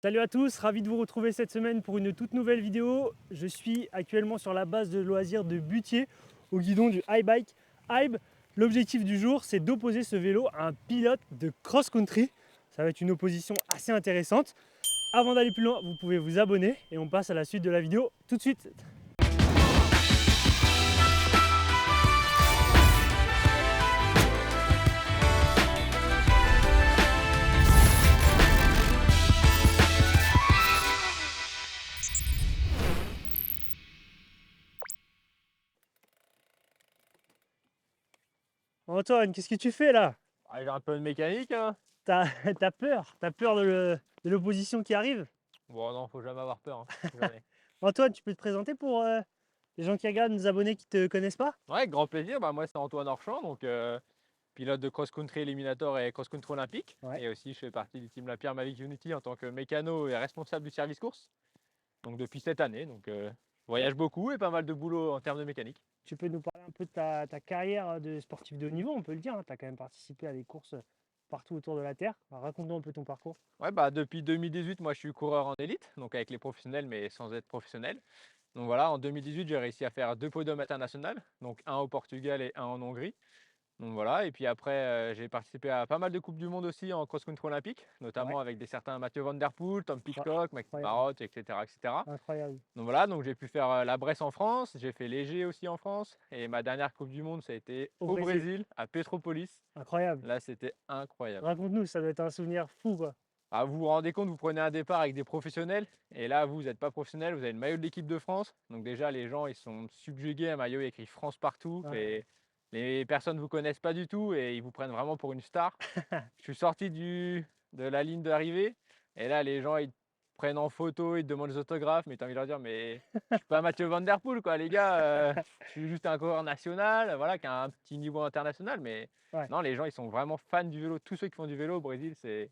Salut à tous, ravi de vous retrouver cette semaine pour une toute nouvelle vidéo. Je suis actuellement sur la base de loisirs de Butier au guidon du iBike Hybe. L'objectif du jour, c'est d'opposer ce vélo à un pilote de cross-country. Ça va être une opposition assez intéressante. Avant d'aller plus loin, vous pouvez vous abonner et on passe à la suite de la vidéo tout de suite. Antoine, qu'est-ce que tu fais là? Ah, j'ai un peu de mécanique, hein. T'as T'as peur de l'opposition qui arrive? Bon, non, faut jamais avoir peur, hein. Jamais. Antoine, tu peux te présenter pour les gens qui regardent, nos abonnés qui ne te connaissent pas? Ouais, avec grand plaisir. Bah, moi, c'est Antoine Orchamps, donc pilote de cross-country éliminator et cross-country olympique. Ouais. Et aussi, je fais partie du team Lapierre Mavic Unity en tant que mécano et responsable du service course. Donc, depuis cette année. Donc, je voyage beaucoup et pas mal de boulot en termes de mécanique. Tu peux nous parler un peu de ta carrière de sportif de haut niveau, on peut le dire, hein. Tu as quand même participé à des courses partout autour de la Terre. Alors, raconte-nous un peu ton parcours. Ouais, bah, depuis 2018, moi, je suis coureur en élite, donc avec les professionnels, mais sans être professionnel. Donc, voilà, en 2018, j'ai réussi à faire 2 podiums internationaux, donc un au Portugal et un en Hongrie. Donc voilà, et puis après, j'ai participé à pas mal de coupes du monde aussi en cross-country olympique, Ouais, notamment avec des certains Mathieu Van Der Poel, Tom ouais, Pidcock, Maxime incroyable, Parrot, etc., etc. incroyable. Donc voilà, donc j'ai pu faire la Bresse en France, j'ai fait léger aussi en France, et ma dernière coupe du monde, ça a été Au au Brésil, Brésil, à Petropolis. incroyable. Là, c'était incroyable. Raconte-nous, ça doit être un souvenir fou, quoi. Ah, vous vous rendez compte, vous prenez un départ avec des professionnels, et là, vous n'êtes pas professionnel, vous avez le maillot de l'équipe de France. Donc déjà, les gens, ils sont subjugués, un maillot écrit France partout, Ouais. et les personnes ne vous connaissent pas du tout, et ils vous prennent vraiment pour une star. Je suis sorti de la ligne d'arrivée et là, les gens, ils te prennent en photo, ils te demandent des autographes, mais tu as envie de leur dire: «Mais je suis pas Mathieu Van Der Poel quoi les gars, je suis juste un coureur national, voilà, qui a un petit niveau international». Mais Ouais, non, les gens, ils sont vraiment fans du vélo. Tous ceux qui font du vélo au Brésil, ils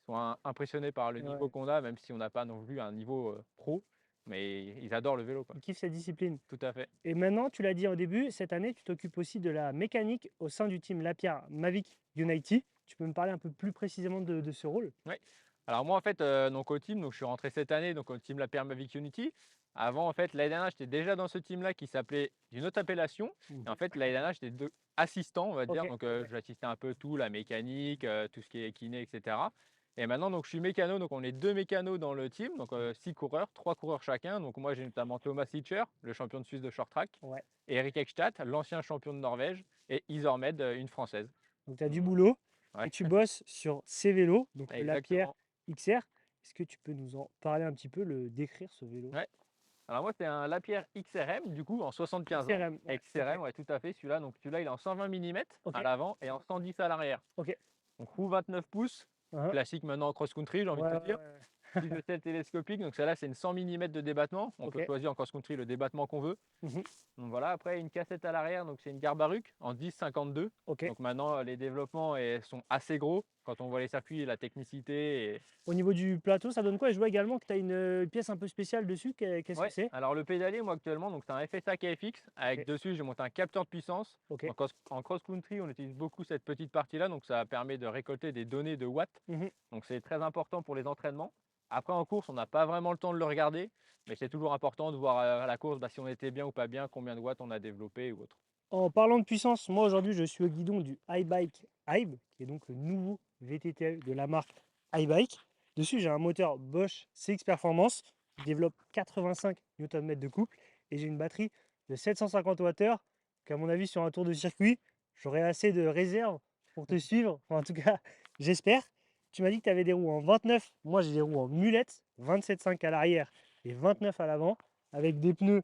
sont impressionnés par le niveau ouais. qu'on a, même si on n'a pas non plus un niveau, pro, mais ils adorent le vélo, quoi. Il kiffe cette discipline. Tout à fait. Et maintenant, tu l'as dit au début, cette année, tu t'occupes aussi de la mécanique au sein du team Lapierre Mavic United. Tu peux me parler un peu plus précisément de ce rôle? Oui. Alors moi en fait, donc au team, donc je suis rentré cette année donc au team Lapierre Mavic Unity. Avant en fait, l'année dernière, j'étais déjà dans ce team-là qui s'appelait d'une autre appellation et en Mhm. fait l'année dernière, j'étais assistant on va Ok, dire, donc j'assistais un peu tout, la mécanique, tout ce qui est kiné et cetera. Et maintenant donc je suis mécano, donc on est 2 mécanos dans le team, donc 6 coureurs, 3 coureurs chacun. Donc moi j'ai notamment Thomas Sicher, le champion de Suisse de short track, ouais. et Eric Ekstad, l'ancien champion de Norvège, et Isormed, une française. Donc tu as du Donc boulot ouais, et tu bosses sur ces vélos, donc le Lapierre exactement. XR. Est-ce que tu peux nous en parler un petit peu, le décrire ce vélo? Ouais. Alors moi, c'est un Lapierre XRM, du coup, en 75 ans. XRM, ouais, ok, XRM, ouais, tout à fait, celui-là. Donc celui-là, il est en 120 mm ok, à l'avant et en 110 à l'arrière. ok. Donc roue 29 pouces, Hein, classique maintenant en cross-country, j'ai envie de ouais, te ouais, dire. ouais. Prise de selle télescopique, donc celle-là, c'est une 100 mm de débattement. On Ok. peut choisir en cross-country le débattement qu'on veut. Mhm. Donc voilà, après une cassette à l'arrière, donc c'est une Garbaruc en 10-52. Ok. Donc maintenant, les développements sont assez gros. Quand on voit les circuits, la technicité. Au niveau du plateau, ça donne quoi? Je vois également que tu as une pièce un peu spéciale dessus. Qu'est-ce que Ouais, c'est? alors le pédalier, moi actuellement, donc c'est un FSA KFX Ok, avec dessus, j'ai monté un capteur de puissance. ok. Donc en cross-country, on utilise beaucoup cette petite partie-là, donc ça permet de récolter des données de watts. Mhm. Donc c'est très important pour les entraînements. Après en course, on n'a pas vraiment le temps de le regarder, mais c'est toujours important de voir à la course si on était bien ou pas bien, combien de watts on a développé ou autre. En parlant de puissance, moi aujourd'hui je suis au guidon du iBike Hybe, qui est donc le nouveau VTT de la marque iBike. Dessus j'ai un moteur Bosch CX Performance qui développe 85 Nm de couple et j'ai une batterie de 750 Wh qu'à mon avis sur un tour de circuit j'aurai assez de réserve pour te suivre. Enfin, en tout cas j'espère. Tu m'as dit que tu avais des roues en 29, moi j'ai des roues en mulette, 27,5 à l'arrière et 29 à l'avant avec des pneus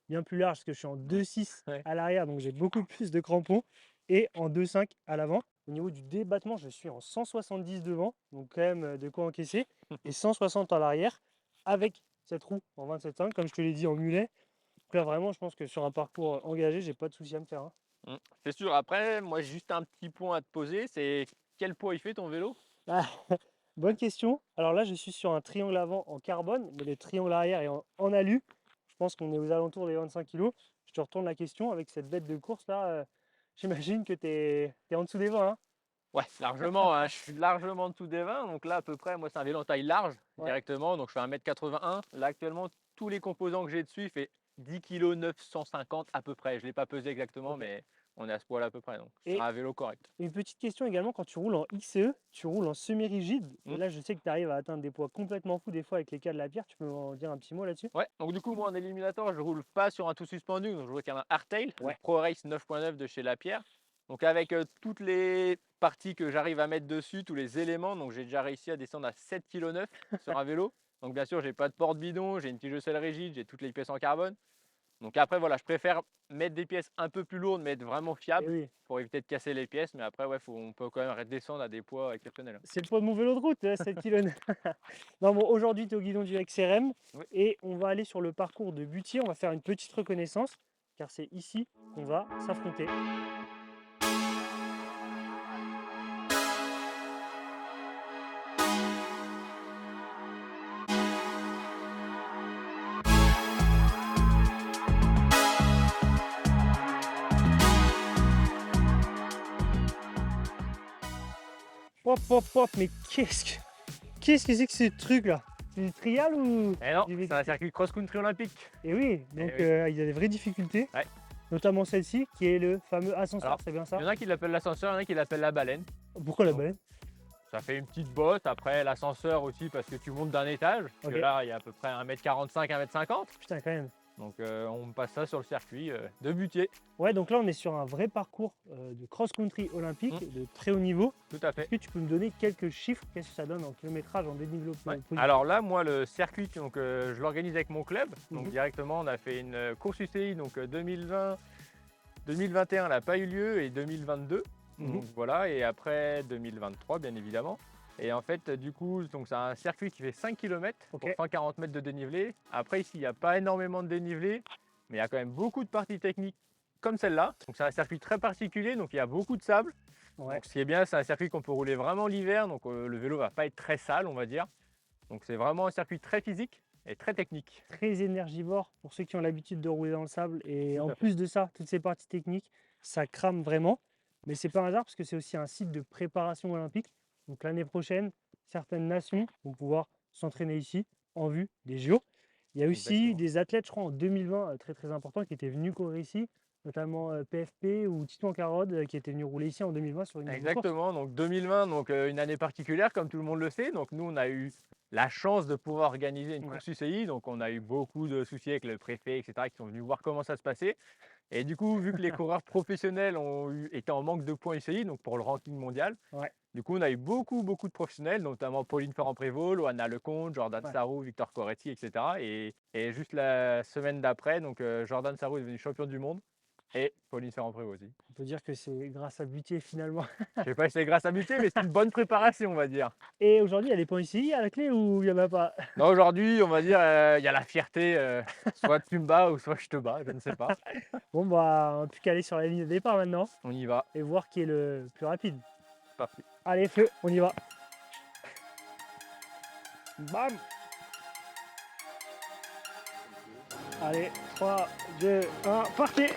bien plus large parce que je suis en 2,6 Ouais. à l'arrière, donc j'ai beaucoup plus de crampons, et en 2,5 à l'avant. Au niveau du débattement, je suis en 170 devant, donc quand même de quoi encaisser, et 160 à l'arrière, avec cette roue en 27,5, comme je te l'ai dit, en mulet. Donc là, vraiment, je pense que sur un parcours engagé, j'ai pas de souci à me faire, hein. C'est sûr, après, moi j'ai juste un petit point à te poser, c'est quel poids il fait ton vélo? Ah, bonne question. Alors là, je suis sur un triangle avant en carbone, mais le triangle arrière est en alu. Je pense qu'on est aux alentours des 25 kg. Je te retourne la question avec cette bête de course là. J'imagine que tu es en dessous des 20, hein. Ouais, largement, hein, je suis largement en dessous des 20. Donc là, à peu près, moi, c'est un vélo en taille large Ouais. directement. Donc je fais 1,81 m. Là, actuellement, tous les composants que j'ai dessus, il fait 10 kg 950 à peu près. Je ne l'ai pas pesé exactement, Ok. mais on est à ce poids-là à peu près. Donc c'est Et un vélo correct. une petite question également, quand tu roules en XCE, tu roules en semi-rigide. Et Mm. là, je sais que tu arrives à atteindre des poids complètement fous des fois avec les cas de la pierre. Tu peux m'en dire un petit mot là-dessus? Ouais, donc du coup, moi en éliminateur, je roule pas sur un tout suspendu, donc je roule avec un hardtail, le Ouais. Pro Race 9.9 de chez Lapierre. Donc avec toutes les parties que j'arrive à mettre dessus, tous les éléments, donc j'ai déjà réussi à descendre à 7,9 kg sur un vélo. Donc bien sûr, j'ai pas de porte-bidon, j'ai une tige de selle rigide, j'ai toutes les pièces en carbone. Donc après, voilà, je préfère mettre des pièces un peu plus lourdes, mais être vraiment Eh fiable oui, pour éviter de casser les pièces. Mais après, ouais, on peut quand même redescendre à des poids exceptionnels. c'est le poids de mon vélo de route, 7 km. Non, bon, aujourd'hui, tu es au guidon du XRM Oui. et on va aller sur le parcours de Butier. On va faire une petite reconnaissance car c'est ici qu'on va s'affronter. Hop, hop, hop, mais qu'est-ce que c'est que ce truc là? C'est du trial ou Et non, du c'est un circuit cross-country olympique. Et oui, donc oui. il y a des vraies difficultés, Ouais. notamment celle-ci qui est le fameux ascenseur, Alors, c'est bien Il ça? y en a qui l'appellent l'ascenseur, il y en a qui l'appellent la baleine. Pourquoi la Donc, baleine? Ça fait une petite botte. Après, l'ascenseur aussi, parce que tu montes d'un étage. Parce Ok. que là, il y a à peu près 1,45 m, 1,50 m. Putain, quand même. Donc, on me passe ça sur le circuit de Butier. Ouais, donc là on est sur un vrai parcours de cross-country olympique de très haut niveau. Tout à fait. Est-ce que tu peux me donner quelques chiffres? Qu'est-ce que ça donne en kilométrage, en dénivelé Ouais. positif? Alors là, moi, le circuit, donc, je l'organise avec mon club. Donc, Mhm. directement, on a fait une course UCI. Donc, 2020, 2021, elle n'a pas eu lieu et 2022. Mhm. Donc, voilà. Et après, 2023, bien évidemment. Et en fait, du coup, c'est un circuit qui fait 5 km Ok. pour 140 mètres de dénivelé. Après, ici, il n'y a pas énormément de dénivelé, mais il y a quand même beaucoup de parties techniques comme celle-là. Donc, c'est un circuit très particulier, donc il y a beaucoup de sable. Ouais. Donc, ce qui est bien, c'est un circuit qu'on peut rouler vraiment l'hiver, donc le vélo va pas être très sale, on va dire. Donc, c'est vraiment un circuit très physique et très technique. Très énergivore pour ceux qui ont l'habitude de rouler dans le sable. Et Tout en à fait. plus de ça, toutes ces parties techniques, ça crame vraiment. Mais c'est pas un hasard parce que c'est aussi un site de préparation olympique. Donc l'année prochaine, certaines nations vont pouvoir s'entraîner ici en vue des JO. Il y a aussi Exactement. des athlètes, je crois, en 2020 très très importants qui étaient venus courir ici, notamment PFP ou Tito Carode qui était venu rouler ici en 2020 sur une de vos courses. Exactement, donc 2020, donc une année particulière comme tout le monde le sait. Donc nous, on a eu la chance de pouvoir organiser une Ouais. course UCI. Donc on a eu beaucoup de soucis avec le préfet, etc., qui sont venus voir comment ça se passait. Et du coup, vu que les coureurs professionnels étaient en manque de points UCI, donc pour le ranking mondial, Ouais. du coup, on a eu beaucoup de professionnels, notamment Pauline Ferrand-Prévot, Loana Lecomte, Jordan Ouais. Sarrou, Victor Coretti, etc. Et juste la semaine d'après, donc Jordan Sarrou est devenu champion du monde et Pauline Ferrand-Prévot aussi. On peut dire que c'est grâce à Butier finalement. Je sais pas si c'est grâce à Butier, mais c'est une bonne préparation, on va dire. Et aujourd'hui, il y a des points ici à la clé ou il n'y en a pas? Non, aujourd'hui, on va dire, il y a la fierté, soit tu me bats ou soit je te bats, je ne sais pas. Bon, bah, on n'a plus qu'à aller sur la ligne de départ maintenant On y va, et voir qui est le plus rapide. parti. Allez, feu, on y va. Bam! Allez, 3, 2, 1, partez!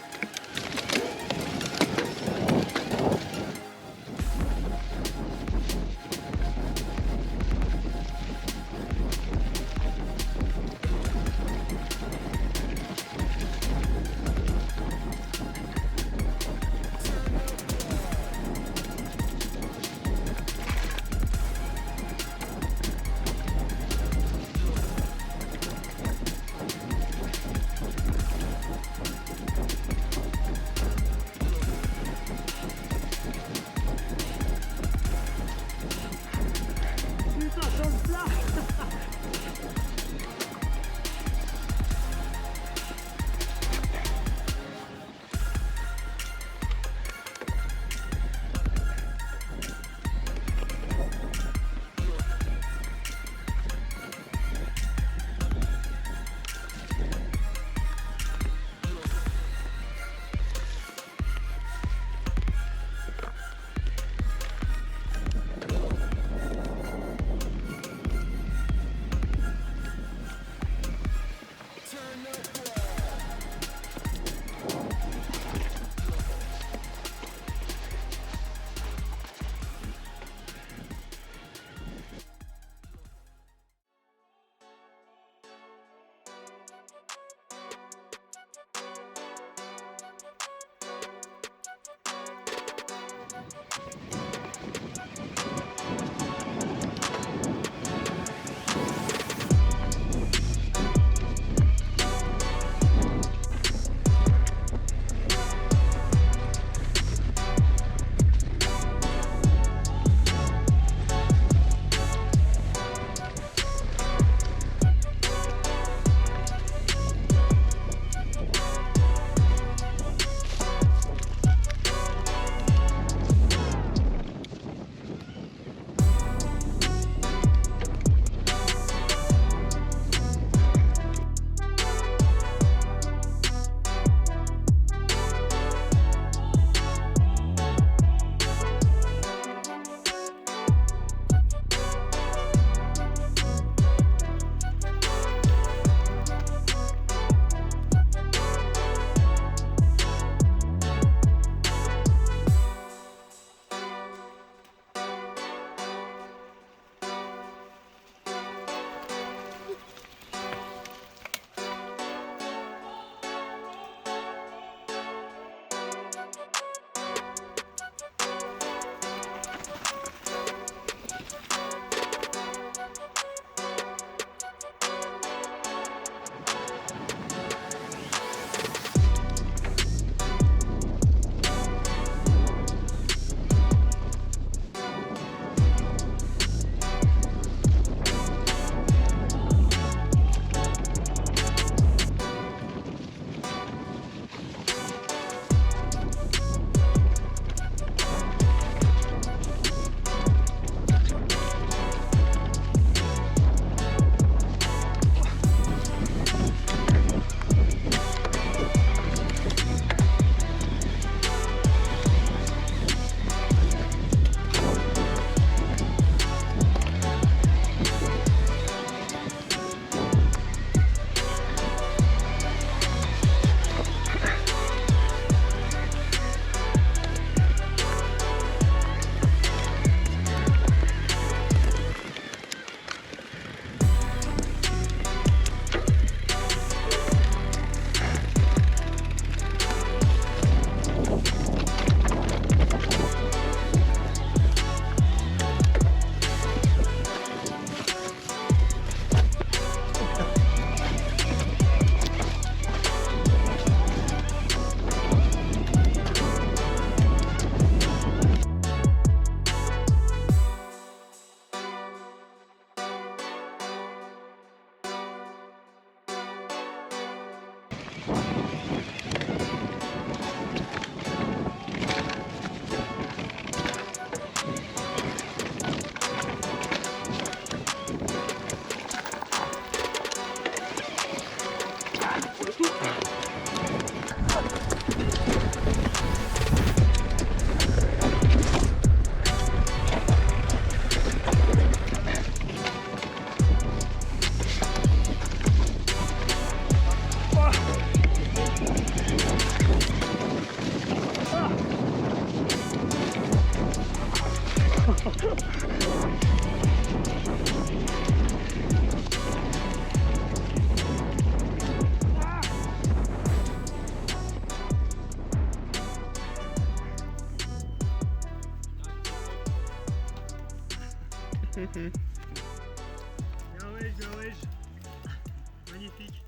Magnifique.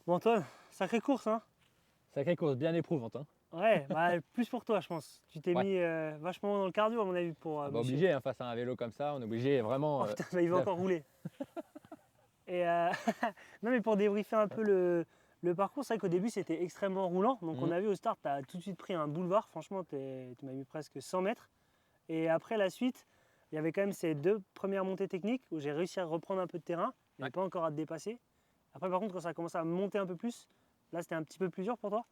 Bon Antoine, sacrée course hein. Sacrée course, bien éprouvante. Hein. Ouais, bah, plus pour toi je pense. Tu t'es Ouais. mis vachement dans le cardio à mon avis pour monsieur. Obligé, hein, face à un vélo comme ça, on est obligé vraiment. Oh putain, bah, il va encore rouler. Et non mais pour débriefer un peu le parcours, c'est vrai qu'au début c'était extrêmement roulant. Donc on a vu au start, tu as tout de suite pris un boulevard. Franchement, tu m'as mis presque 100 mètres. Et après la suite, il y avait quand même ces 2 premières montées techniques où j'ai réussi à reprendre un peu de terrain. Il n'y avait pas encore à te dépasser. Après par contre, quand ça a commencé à monter un peu plus, là c'était un petit peu plus dur pour toi.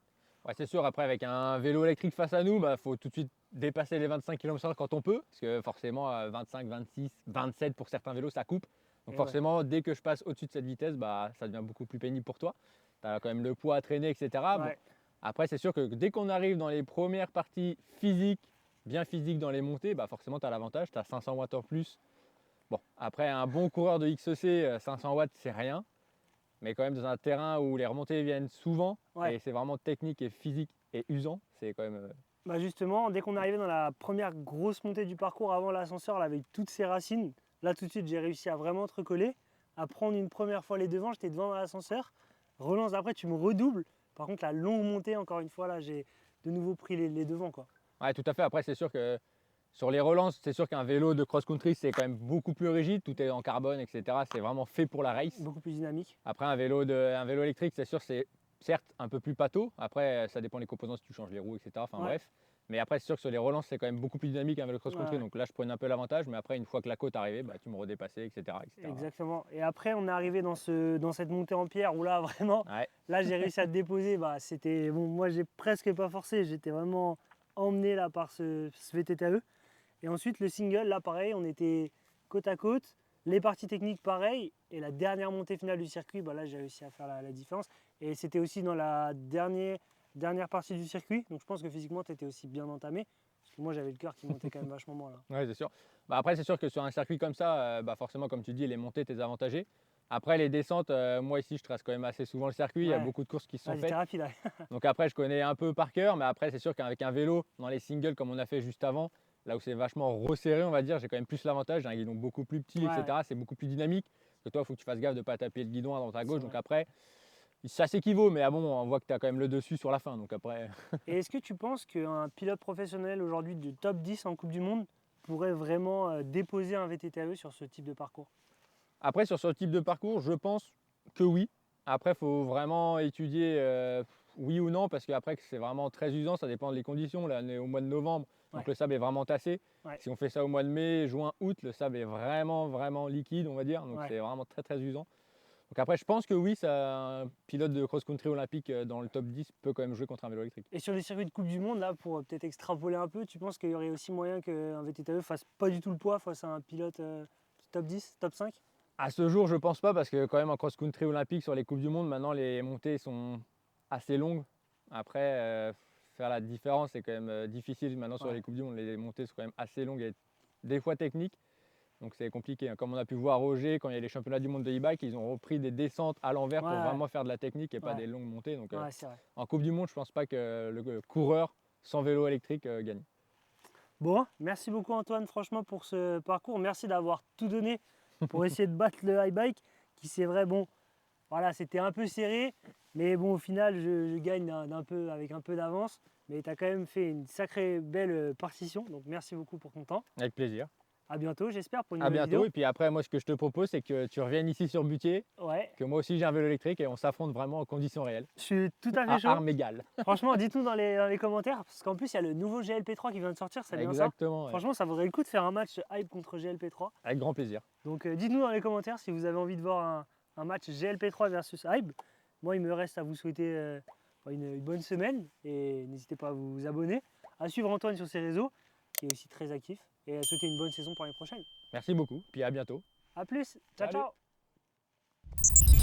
Ouais, c'est sûr, après avec un vélo électrique face à nous, faut tout de suite dépasser les 25 km/h quand on peut, parce que forcément 25, 26, 27 pour certains vélos ça coupe. Donc Et forcément dès que je passe au-dessus de cette vitesse, ça devient beaucoup plus pénible pour toi. Tu as quand même le poids à traîner, etc. Bon, Ouais. après c'est sûr que dès qu'on arrive dans les premières parties physiques, bien physiques dans les montées, forcément tu as l'avantage, tu as 500 watts en plus. Bon, après un bon coureur de XEC, 500 watts c'est rien. Mais quand même dans un terrain où les remontées viennent souvent, Ouais. et c'est vraiment technique et physique et usant, c'est quand même... Bah justement, dès qu'on est arrivé dans la première grosse montée du parcours avant l'ascenseur, là, avec toutes ses racines, là tout de suite j'ai réussi à vraiment te recoller, à prendre une première fois les devants, j'étais devant dans l'ascenseur, relance après tu me redoubles, par contre la longue montée encore une fois là j'ai de nouveau pris les devants quoi. Ouais, tout à fait, après c'est sûr que sur les relances, c'est sûr qu'un vélo de cross-country c'est quand même beaucoup plus rigide, tout est en carbone, etc. C'est vraiment fait pour la race. Beaucoup plus dynamique. Après un vélo électrique, c'est sûr c'est certes un peu plus pâteau, après ça dépend des composants si tu changes les roues, etc. Enfin Ouais. bref. Mais après, c'est sûr que sur les relances, c'est quand même beaucoup plus dynamique qu'un vélo cross-country. Ouais. Donc là, je prenais un peu l'avantage. Mais après, une fois que la côte arrivait, tu me redépassais, etc., etc. Exactement. Et après, on est arrivé dans cette montée en pierre où là, vraiment, Ouais. là, j'ai réussi à te déposer. C'était bon. Moi, j'ai presque pas forcé. J'étais vraiment emmené là par ce VTTAE. Et ensuite, le single, là, pareil, on était côte à côte. Les parties techniques, pareil. Et la dernière montée finale du circuit, là, j'ai réussi à faire la différence. Et c'était aussi dans la dernière partie du circuit. Donc, je pense que physiquement, tu étais aussi bien entamé. Parce que moi, j'avais le cœur qui montait quand même vachement moins là. Ouais, c'est sûr. Après, c'est sûr que sur un circuit comme ça, forcément, comme tu dis, les montées, t'es avantagé. Après, les descentes, moi ici, je trace quand même assez souvent le circuit. Il y a Ouais. beaucoup de courses qui se sont J'étais faites. rapide. Ouais. Donc après, je connais un peu par cœur. Mais après, c'est sûr qu'avec un vélo, dans les singles, comme on a fait juste avant, là où c'est vachement resserré, on va dire, j'ai quand même plus l'avantage. J'ai un guidon beaucoup plus petit, Ouais. etc. C'est beaucoup plus dynamique. Que toi, il faut que tu fasses gaffe de ne pas taper le guidon à droite à gauche. C'est Donc vrai. après, ça s'équivaut. Mais bon, on voit que tu as quand même le dessus sur la fin. Donc après. Et est-ce que tu penses qu'un pilote professionnel aujourd'hui du top 10 en Coupe du Monde pourrait vraiment déposer un VTTAE sur ce type de parcours? Après, sur ce type de parcours, je pense que oui. Après, il faut vraiment étudier oui ou non, parce qu'après, c'est vraiment très usant, ça dépend des conditions. Là, on est au mois de novembre, donc Ouais. le sable est vraiment tassé. Ouais. Si on fait ça au mois de mai, juin, août, le sable est vraiment, vraiment liquide, on va dire. Donc Ouais. c'est vraiment très, très usant. Donc après, je pense que oui, un pilote de cross-country olympique dans le top 10 peut quand même jouer contre un vélo électrique. Et sur les circuits de Coupe du Monde, là, pour peut-être extrapoler un peu, tu penses qu'il y aurait aussi moyen qu'un VTTAE fasse pas du tout le poids face à un pilote top 10, top 5? À ce jour, je pense pas, parce que quand même en cross-country olympique, sur les Coupes du Monde, maintenant les montées sont assez longues. Après, faire la différence, c'est quand même difficile maintenant sur les Coupes du Monde. Les montées sont quand même assez longues et des fois techniques. Donc c'est compliqué. Comme on a pu voir Roger, quand il y a les championnats du monde de e-bike, ils ont repris des descentes à l'envers pour vraiment faire de la technique et pas des longues montées. Donc c'est vrai. en Coupe du Monde, je pense pas que le coureur sans vélo électrique gagne. Bon, merci beaucoup Antoine, franchement, pour ce parcours. Merci d'avoir tout donné pour essayer de battre le iBike, qui c'est vrai, bon, voilà, c'était un peu serré, mais bon, au final, je gagne avec un peu d'avance. Mais tu as quand même fait une sacrée belle partition, donc merci beaucoup pour ton temps. Avec plaisir. À bientôt, j'espère, pour une À nouvelle bientôt. vidéo. Et puis après, moi, ce que je te propose, c'est que tu reviennes ici sur Butier, Ouais, que moi aussi j'ai un vélo électrique et on s'affronte vraiment en conditions réelles. je suis tout à fait À chaud. armes égales. Franchement, dites-nous dans les commentaires, parce qu'en plus, il y a le nouveau GLP3 qui vient de sortir, c'est bien ça. Exactement. Ouais. Franchement, ça vaudrait le coup de faire un match Hype contre GLP3. Avec grand plaisir. Donc dites-nous dans les commentaires si vous avez envie de voir un match GLP3 versus Hype. Moi, il me reste à vous souhaiter une bonne semaine et n'hésitez pas à vous abonner, à suivre Antoine sur ses réseaux, qui est aussi très actif, et à souhaiter une bonne saison pour l'année prochaine. Merci beaucoup. Puis à bientôt. A plus, ciao Salut. ciao.